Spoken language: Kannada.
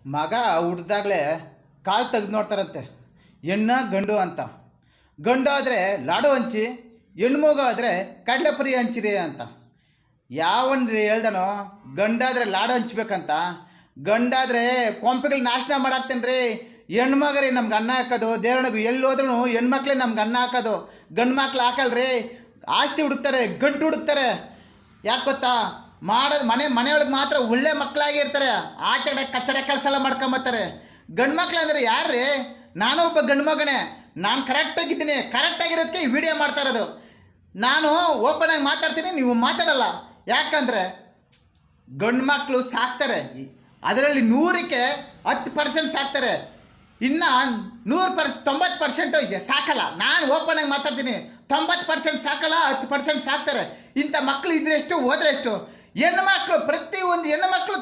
ಮಗ ಹುಡ್ದಾಗಲೇ ಕಾಲು ತೆಗೆದು ನೋಡ್ತಾರಂತೆ ಹೆಣ್ಣ ಗಂಡು ಅಂತ. ಗಂಡು ಆದರೆ ಲಾಡು ಹಂಚಿ, ಹೆಣ್ಮಗು ಆದರೆ ಕಡಲೆಪುರಿ ಹಂಚಿರಿ ಅಂತ. ಯಾವನ್ರಿ ಹೇಳ್ದನೋ ಗಂಡಾದರೆ ಲಾಡು ಹಂಚ್ಬೇಕಂತ? ಗಂಡಾದರೆ ಕೊಂಪೆಗಳು ನಾಶನ ಮಾಡಾಕ್ತೇನೆ ರೀ. ಹೆಣ್ಮಗರಿ ನಮ್ಗೆ ಅನ್ನ ಹಾಕೋದು, ದೇವರನಿಗೂ ಎಲ್ಲಿ ಹೋದ್ರೂ ಹೆಣ್ಮಕ್ಳೇ ನಮ್ಗೆ ಅನ್ನ ಹಾಕೋದು. ಗಂಡು ಮಕ್ಳು ಹಾಕಲ್ರಿ, ಆಸ್ತಿ ಹುಡುಕ್ತಾರೆ, ಗಂಟು ಹುಡುಕ್ತಾರೆ. ಯಾಕೆ ಗೊತ್ತಾ? ಮಾಡೋದು ಮನೆಯೊಳಗೆ ಮಾತ್ರ ಒಳ್ಳೆ ಮಕ್ಕಳಾಗಿರ್ತಾರೆ, ಆಚೆ ಕಚ್ಚಡೆ ಕೆಲಸ ಎಲ್ಲ ಮಾಡ್ಕೊಂಬತ್ತಾರೆ. ಗಂಡು ಮಕ್ಳು ಅಂದರೆ ಯಾರ್ರೀ? ನಾನು ಒಬ್ಬ ಗಂಡು ಮಗನೇ, ನಾನು ಕರೆಕ್ಟಾಗಿದ್ದೀನಿ. ಕರೆಕ್ಟಾಗಿರೋದಕ್ಕೆ ಈ ವಿಡಿಯೋ ಮಾಡ್ತಾ ಇರೋದು. ನಾನು ಓಪನ್ ಆಗಿ ಮಾತಾಡ್ತೀನಿ, ನೀವು ಮಾತಾಡಲ್ಲ. ಯಾಕಂದರೆ ಗಂಡು ಮಕ್ಕಳು ಸಾಕ್ತಾರೆ, ಅದರಲ್ಲಿ 100ಕ್ಕೆ 10% ಸಾಕ್ತಾರೆ, ಇನ್ನು 90% ಸಾಕಲ್ಲ. ನಾನು ಓಪನ್ ಆಗಿ ಮಾತಾಡ್ತೀನಿ, 90% ಸಾಕಲ್ಲ, 10% ಸಾಕ್ತಾರೆ. ಇಂಥ ಮಕ್ಕಳು ಇದ್ರೆ ಎಷ್ಟು, ಹೋದ್ರೆ ಎಷ್ಟು? ಹೆಣ್ಣು ಮಕ್ಕಳು, ಪ್ರತಿಯೊಂದು ಹೆಣ್ಣು ಮಕ್ಕಳು